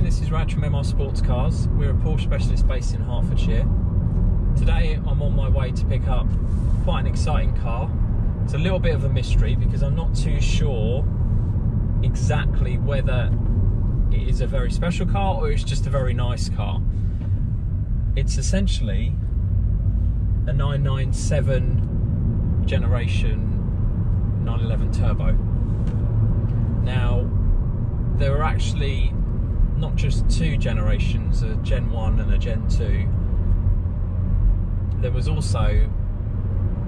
this is Rad from MR Sportscars. We're a Porsche Specialist based in Hertfordshire. Today I'm on my way to pick up quite an exciting car. It's a little bit of a mystery because I'm not too sure exactly whether it is a very special car or it's just a very nice car. It's essentially a 997 generation 911 turbo. Now, there are actually not just two generations, a Gen 1 and a Gen 2. There was also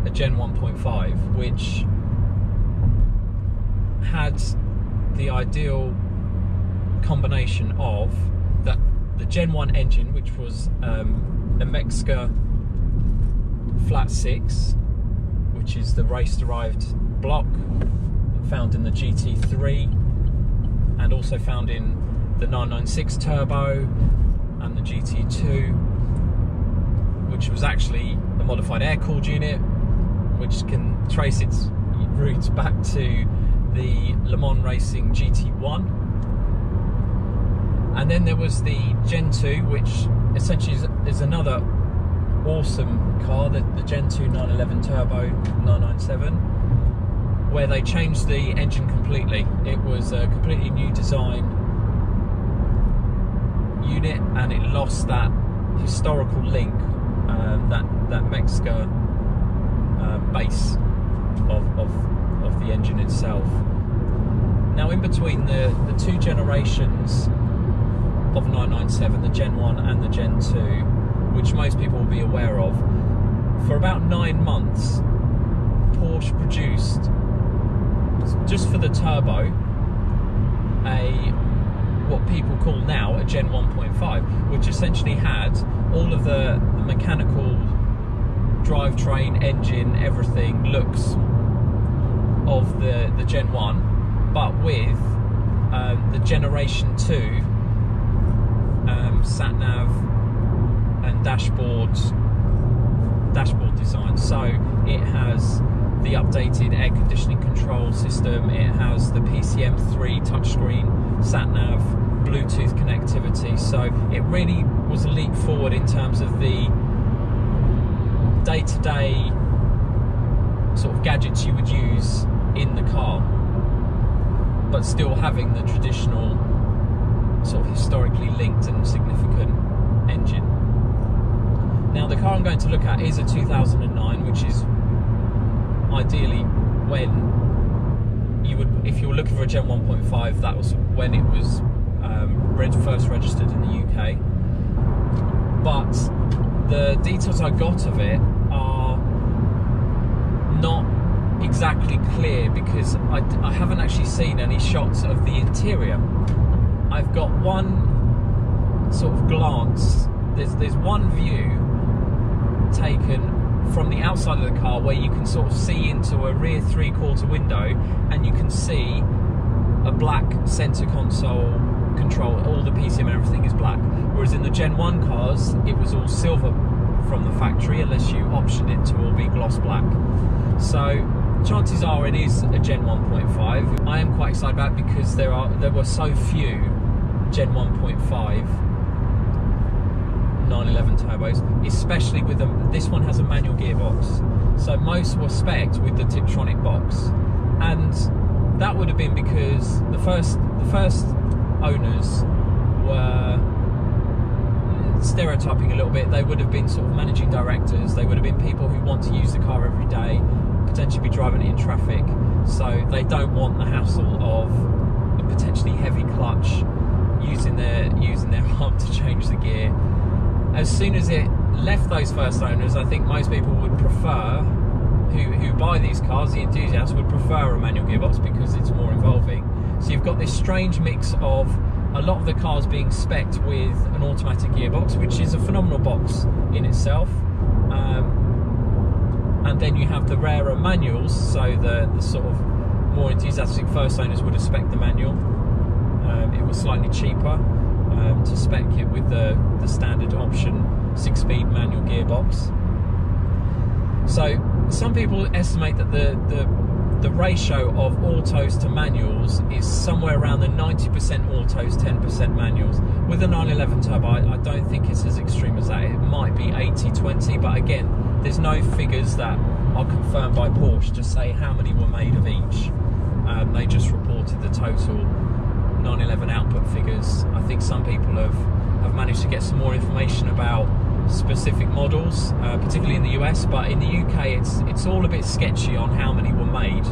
a Gen 1.5, which had the ideal combination of the Gen 1 engine, which was a Mexica flat 6, which is the race-derived block found in the GT3 and also found in the 996 turbo and the GT2, which was actually a modified air-cooled unit, which can trace its roots back to the Le Mans Racing GT1. And then there was the Gen 2, which essentially is another awesome car, the Gen 2 911 Turbo 997, where they changed the engine completely. It was a completely new design unit, and it lost that historical link, that Mexica base of the engine itself. Now, in between the two generations of 997, the Gen 1 and the Gen 2, which most people will be aware of, for about 9 months Porsche produced, just for the turbo, what people call now a Gen 1.5, which essentially had all of the mechanical drivetrain, engine, everything looks of the Gen 1, but with the Generation 2 sat-nav and dashboard design. So it has the updated air conditioning control system, it has the PCM3 touchscreen, sat-nav, Bluetooth connectivity. So it really was a leap forward in terms of the day-to-day sort of gadgets you would use in the car, but still having the traditional sort of historically linked and significant engine. Now, the car I'm going to look at is a 2009, which is ideally when you would, if you were looking for a Gen 1.5, that was when it was first registered in the UK. But the details I got of it are not exactly clear because I haven't actually seen any shots of the interior. I've got one sort of glance. There's one view taken from the outside of the car where you can sort of see into a rear three-quarter window and you can see a black center console control. All the PCM and everything is black, whereas in the Gen 1 cars it was all silver from the factory, unless you optioned it to all be gloss black. So chances are it is a Gen 1.5. I am quite excited about it because there were so few Gen 1.5 911 turbos, especially with them. This one has a manual gearbox, so most were spec'd with the Tiptronic box, and that would have been because the first owners were, stereotyping a little bit, they would have been sort of managing directors, they would have been people who want to use the car every day, potentially be driving it in traffic, so they don't want the hassle of a potentially heavy clutch, using their arm to change the gear. As soon as it left those first owners, I think most people would prefer, who buy these cars, the enthusiasts, would prefer a manual gearbox because it's more involving. So you've got this strange mix of a lot of the cars being spec'd with an automatic gearbox, which is a phenomenal box in itself, and then you have the rarer manuals, so the sort of more enthusiastic first owners would have spec'd the manual. It was slightly cheaper to spec it with the standard option 6-speed manual gearbox. So some people estimate that the the ratio of autos to manuals is somewhere around the 90% autos, 10% manuals. With the 911 turbo, I don't think it's as extreme as that. It might be 80-20, but again, there's no figures that are confirmed by Porsche to say how many were made of each. They just reported the total 911 output figures. I think some people have managed to get some more information about specific models, particularly in the US, but in the UK it's all a bit sketchy on how many were made.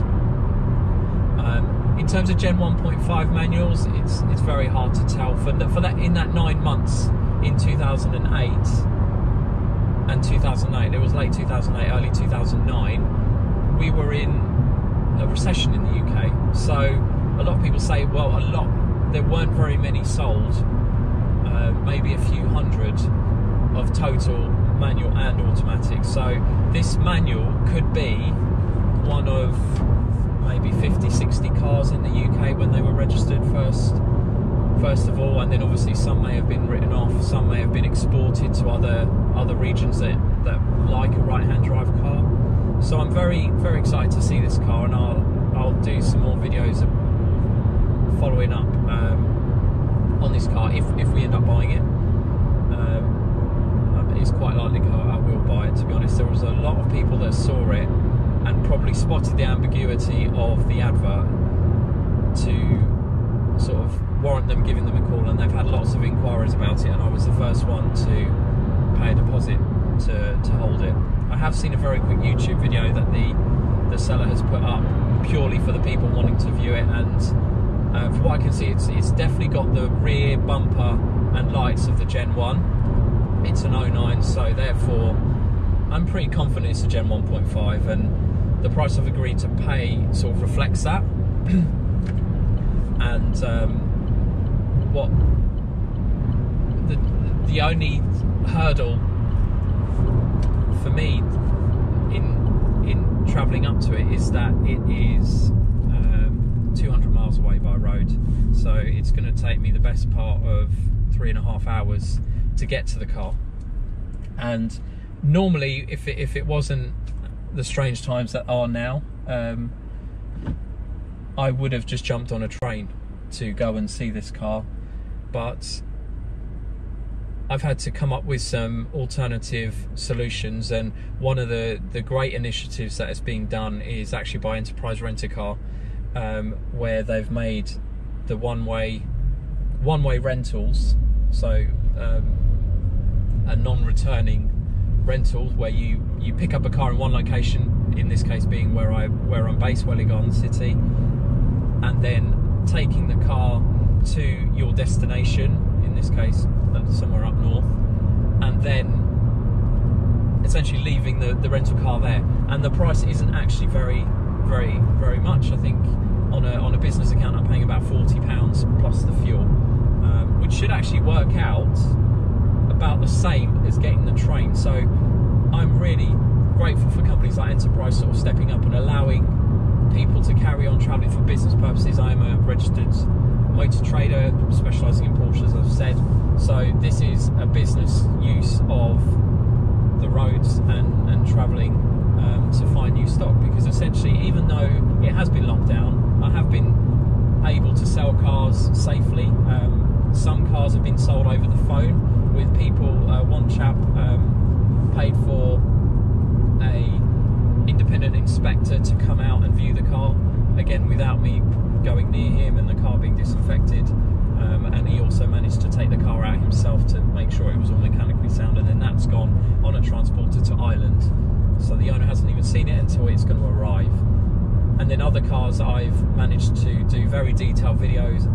In terms of Gen 1.5 manuals, it's very hard to tell. For that in that 9 months in 2008 and 2008, it was late 2008, early 2009, we were in a recession in the UK. So a lot of people say, well, there weren't very many sold, maybe a few hundred of total manual and automatic. So this manual could be one of maybe 50-60 cars in the UK when they were registered first of all, and then obviously some may have been written off, some may have been exported to other regions that like a right-hand drive car. So I'm very, very excited to see this car, and I'll do some more videos following up on this car if we end up buying it. It's quite likely I will buy it, to be honest. There was a lot of people that saw it and probably spotted the ambiguity of the advert to sort of warrant them giving them a call, and they've had lots of inquiries about it, and I was the first one to pay a deposit to hold it. I have seen a very quick YouTube video that the seller has put up purely for the people wanting to view it, and from what I can see, it's definitely got the rear bumper and lights of the Gen 1. It's an 09, so therefore I'm pretty confident it's a Gen 1.5, and the price I've agreed to pay sort of reflects that. And what the only hurdle for me in travelling up to it is that it is 200 miles away by road, so it's going to take me the best part of 3.5 hours to get to the car. And normally, if it wasn't the strange times that are now, I would have just jumped on a train to go and see this car, but I've had to come up with some alternative solutions, and one of the great initiatives that is being done is actually by Enterprise Rent-A-Car, where they've made the one-way rentals, so a non-returning rental where you pick up a car in one location, in this case being where I'm based, Welling Garden City, and then taking the car to your destination, in this case somewhere up north, and then essentially leaving the rental car there. And the price isn't actually very much. I think on a business account I'm paying about £40 plus the fuel, which should actually work out about the same as getting the train. So I'm really grateful for companies like Enterprise sort of stepping up and allowing people to carry on travelling for business purposes. I am a registered motor trader specialising in Porsche, as I've said, so this is a business use of the roads and travelling to find new stock, because essentially, even though it has been locked down, I have been able to sell cars safely. Some cars have been sold over the phone with people. One chap paid for a independent inspector to come out and view the car, again without me going near him and the car being disinfected, and he also managed to take the car out himself to make sure it was all mechanically sound, and then that's gone on a transporter to Ireland, so the owner hasn't even seen it until it's going to arrive. And then other cars, I've managed to do very detailed videos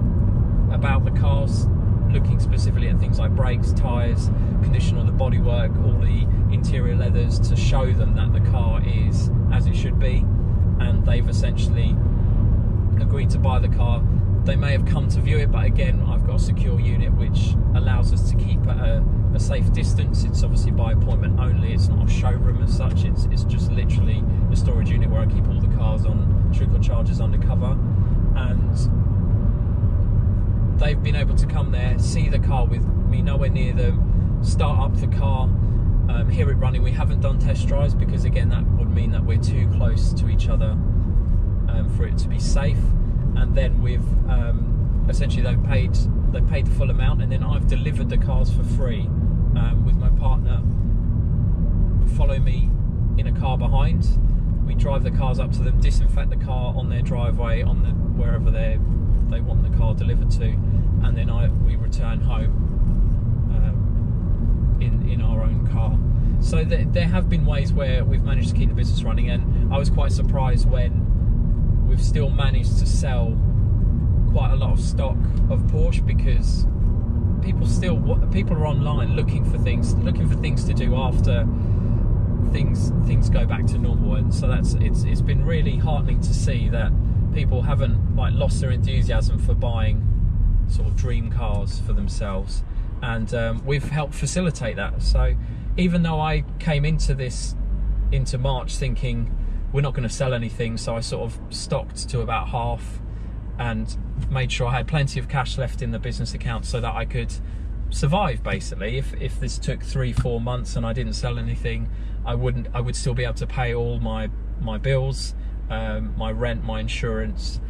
about the cars, looking specifically at things like brakes, tyres, condition of the bodywork, all the interior leathers, to show them that the car is as it should be, and they've essentially agreed to buy the car. They may have come to view it, but again, I've got a secure unit which allows us to keep at a safe distance. It's obviously by appointment only, it's not a showroom as such, it's just literally a storage unit where I keep all the cars on trickle charges undercover. And they've been able to come there, see the car with me nowhere near them, start up the car, hear it running. We haven't done test drives because again that would mean that we're too close to each other for it to be safe, and then with essentially they've paid the full amount, and then I've delivered the cars for free, with my partner follow me in a car behind. We drive the cars up to them, disinfect the car on their driveway, on the wherever they want the car delivered to, and then we return home in our own car. So there have been ways where we've managed to keep the business running, and I was quite surprised when we've still managed to sell quite a lot of stock of Porsche, because people are online looking for things to do after things go back to normal. And so it's been really heartening to see that people haven't lost their enthusiasm for buying sort of dream cars for themselves, and we've helped facilitate that. So even though I came into March thinking we're not going to sell anything, so I sort of stocked to about half and made sure I had plenty of cash left in the business account so that I could survive, basically. If this took 3-4 months and I didn't sell anything, I would still be able to pay all my bills, my rent, my insurance,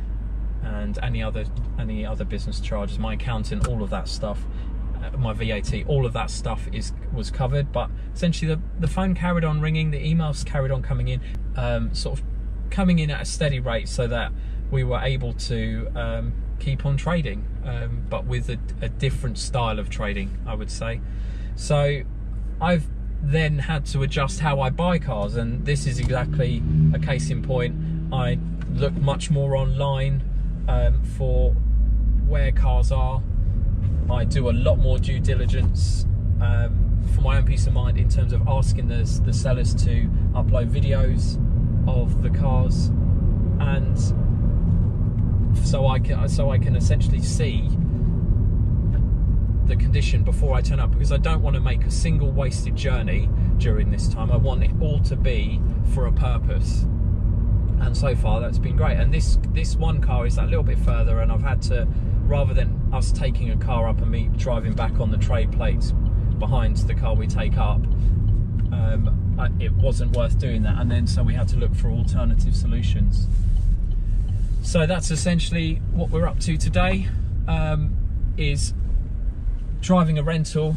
and any other business charges, my accountant, all of that stuff, my VAT, all of that stuff was covered. But essentially the phone carried on ringing, the emails carried on coming in, sort of coming in at a steady rate, so that we were able to keep on trading, but with a different style of trading, I would say. So I've then had to adjust how I buy cars, and this is exactly a case in point. I look much more online for where cars are. I do a lot more due diligence for my own peace of mind, in terms of asking the sellers to upload videos of the cars, and so I can essentially see the condition before I turn up, because I don't want to make a single wasted journey during this time. I want it all to be for a purpose, and so far that's been great. And this one car is that little bit further, and I've had to, rather than us taking a car up and me driving back on the trade plates behind the car we take up, it wasn't worth doing that, and then so we had to look for alternative solutions. So that's essentially what we're up to today, is driving a rental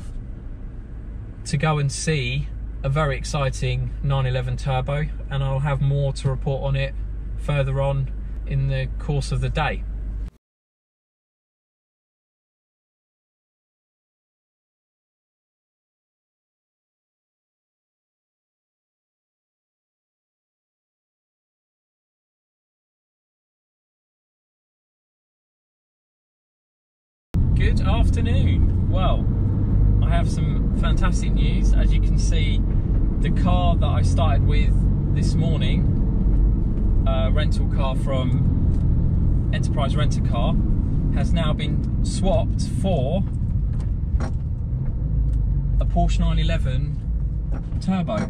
to go and see a very exciting 911 Turbo, and I'll have more to report on it further on in the course of the day. Good afternoon. Well, I have some fantastic news. As you can see, the car that I started with this morning, a rental car from Enterprise Rent-A-Car, has now been swapped for a Porsche 911 Turbo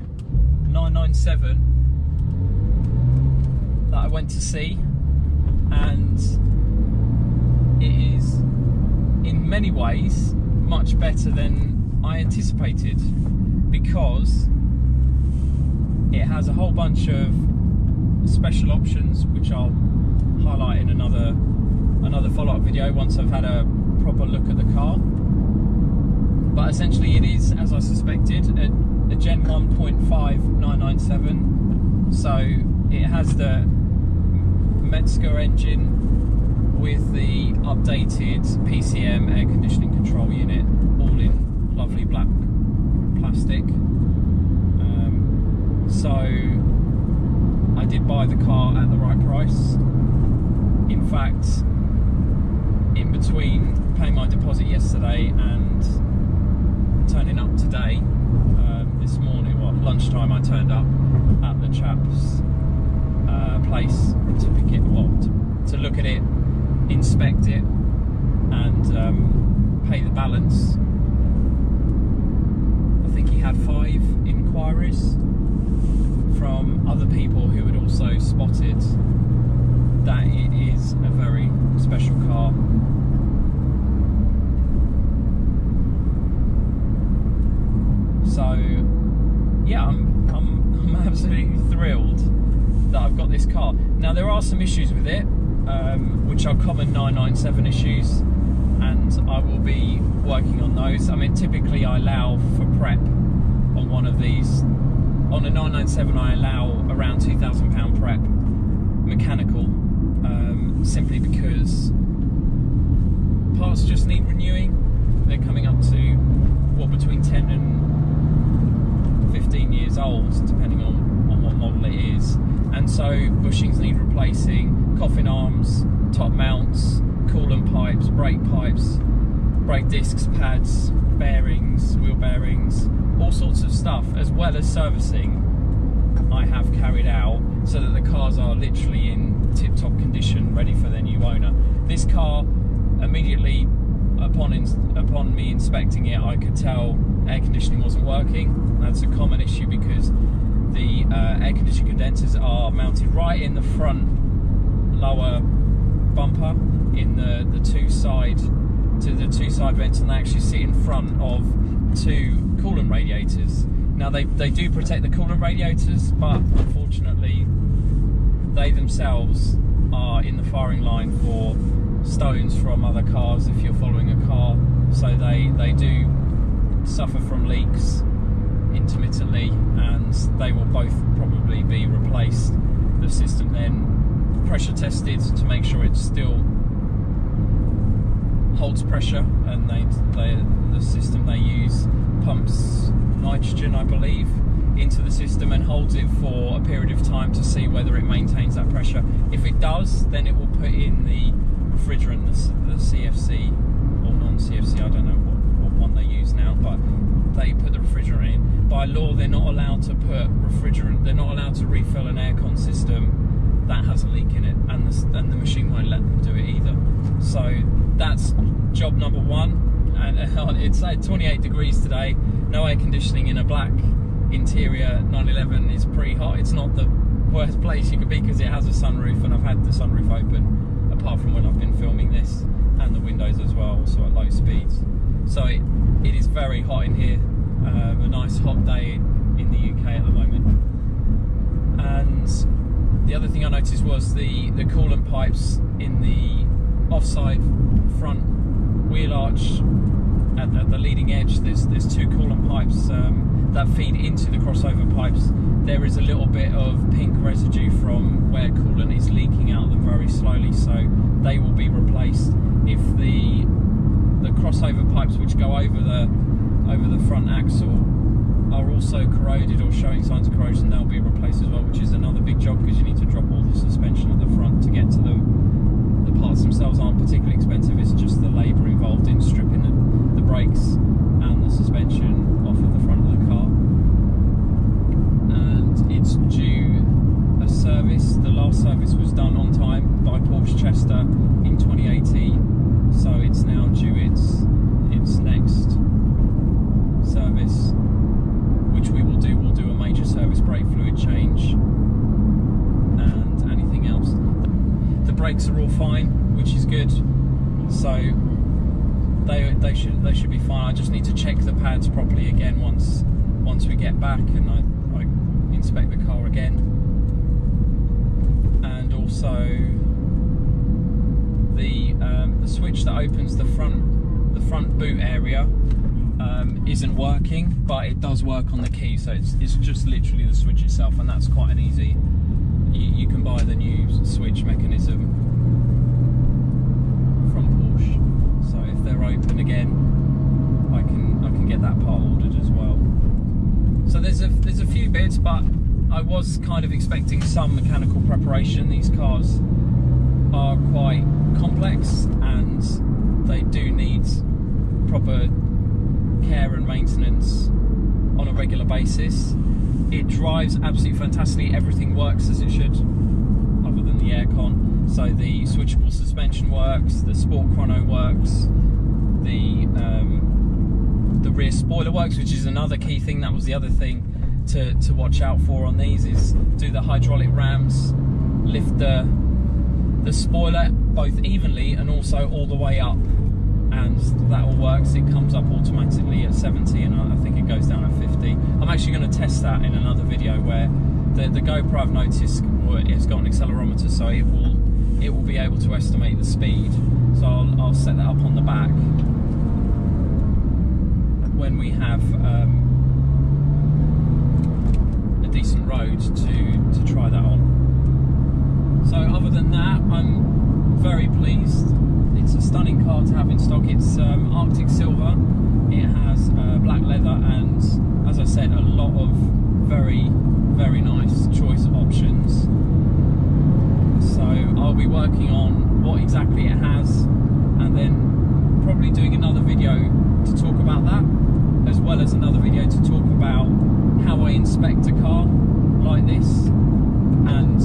997 that I went to see, and it is in many ways much better than I anticipated, because it has a whole bunch of special options which I'll highlight in another follow-up video once I've had a proper look at the car. But essentially it is, as I suspected, a Gen 1.5 997, so it has the Metzger engine with the updated PCM air conditioning control unit, all in lovely black plastic. So I did buy the car at the right price. In fact, in between paying my deposit yesterday and turning up today, this morning, well, lunchtime, I turned up at the chap's place to pick it, to look at it, inspect it, and pay the balance. I think he had 5 inquiries from other people who had also spotted that it is a very special car. So yeah, I'm absolutely thrilled that I've got this car. Now there are some issues with it, which are common 997 issues, and I will be working on those. I mean, typically I allow for prep on one of these. On a 997 I allow around £2,000 prep mechanical, simply because parts just need renewing. They're coming up to, what, between 10 and 15 years old, depending on what model it is. And so bushings need replacing, coffin arms, top mounts, coolant pipes, brake discs, pads, bearings, wheel bearings, all sorts of stuff, as well as servicing I have carried out, so that the cars are literally in tip-top condition, ready for their new owner. This car, immediately upon me inspecting it, I could tell air conditioning wasn't working. That's a common issue because the air conditioning condensers are mounted right in the front lower bumper, in the two side vents, and they actually sit in front of two coolant radiators. Now they do protect the coolant radiators, but unfortunately they themselves are in the firing line for stones from other cars if you're following a car, so they do suffer from leaks intermittently, and they will both probably be replaced. The system then pressure tested to make sure it still holds pressure, and the system they use pumps nitrogen, I believe, into the system and holds it for a period of time to see whether it maintains that pressure. If it does, then it will put in the refrigerant, the CFC or non-CFC, I don't know what one they use now, but they put the refrigerant in. By law, they're not allowed to put refrigerant, they're not allowed to refill an aircon system that has a leak in it, and the machine won't let them do it either. So that's job number one. And it's 28 degrees today, no air conditioning in a black interior 911 is pretty hot. It's not the worst place you could be because it has a sunroof, and I've had the sunroof open apart from when I've been filming this, and the windows as well, also at low speeds. So it is very hot in here, a nice hot day in the UK at the moment. And the other thing I noticed was the coolant pipes in the offside front wheel arch at the leading edge. There's two coolant pipes that feed into the crossover pipes. There is a little bit of pink residue from where coolant is leaking out of them very slowly, so they will be replaced. If the crossover pipes which go over the front axle are also corroded or showing signs of corrosion, they'll be replaced as well, which is another big job because you need to drop all the suspension at the front to get to them. The parts themselves aren't particularly expensive, it's just the labour involved in stripping the brakes and the suspension off of the front of the car. And it's due a service. The last service was done on time by Porsche Chester in 2018, so it's now due its next service, which we will do. We'll do a major service brake fluid change and anything else. The brakes are all fine, which is good, so they should be fine. I just need to check the pads properly again once we get back, and I inspect the car again. And also the switch that opens the front boot area isn't working, but it does work on the key, so it's just literally the switch itself, and that's quite an easy. You can buy the new switch mechanism from Porsche, so if they're open again, I can get that part ordered as well. So there's a few bits, but I was kind of expecting some mechanical preparation. These cars are quite complex and they do need proper care and maintenance on a regular basis. It drives absolutely fantastically, everything works as it should, other than the aircon. So the switchable suspension works, the Sport Chrono works, the rear spoiler works, which is another key thing. That was the other thing to watch out for on these, is do the hydraulic rams lift the spoiler both evenly and also all the way up, and that all works. It comes up automatically at 70 and I think it goes down at 50. I'm actually going to test that in another video, where the GoPro I've noticed it's got an accelerometer, so it will be able to estimate the speed. So I'll set that up on the back when we have a decent road to try that on. So other than that, I'm very pleased. It's a stunning car to have in stock. It's Arctic Silver. It has black leather and, as I said, a lot of very, very nice choice options. So I'll be working on what exactly it has, and then probably doing another video to talk about that, as well as another video to talk about how I inspect a car like this and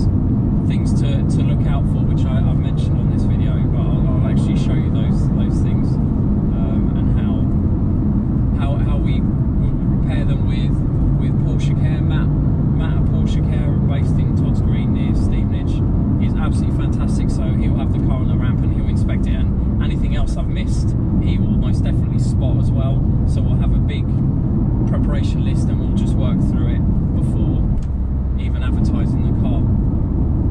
things to look out for, which I've mentioned on this video, but I'll actually show you those things, and how we repair them with Porsche Care. Matt at Porsche Care, based in Todds Green near Stevenage, is absolutely fantastic. So he'll have the car on the ramp and he'll inspect it, and anything else I've missed he will most definitely spot as well. So we'll have a big preparation list and we'll just work through it before even advertising the car,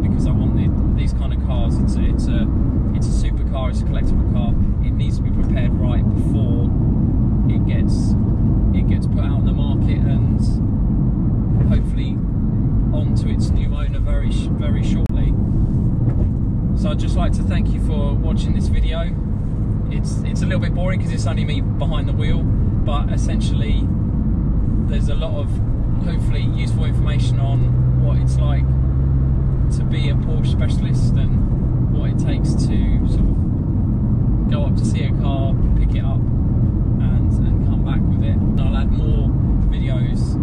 because I want these kind of cars. It's a supercar, it's a collectible car. It needs to be prepared right before it gets put out on the market and hopefully onto its new owner very shortly. So I'd just like to thank you for watching this video. It's a little bit boring because it's only me behind the wheel, but essentially there's a lot of hopefully useful information on what it's like to be a Porsche specialist and what it takes to sort of go up to see a car, pick it up and come back with it. And I'll add more videos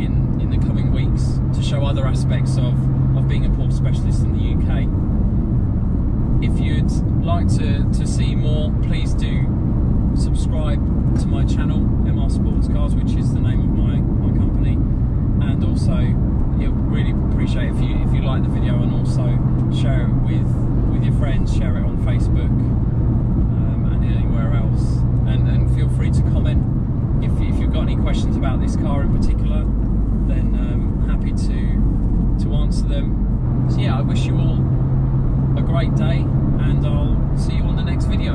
in the coming weeks to show other aspects of being a Porsche specialist in the UK. If you'd like to see more, please do subscribe to my channel, MR Sportscars, which is the name of my company, and also it'll really appreciate if you like the video and also share it with your friends, share it on Facebook and anywhere else, and feel free to comment if you've got any questions about this car in particular, then happy to answer them. So yeah, I wish you all a great day and I'll see you on the next video.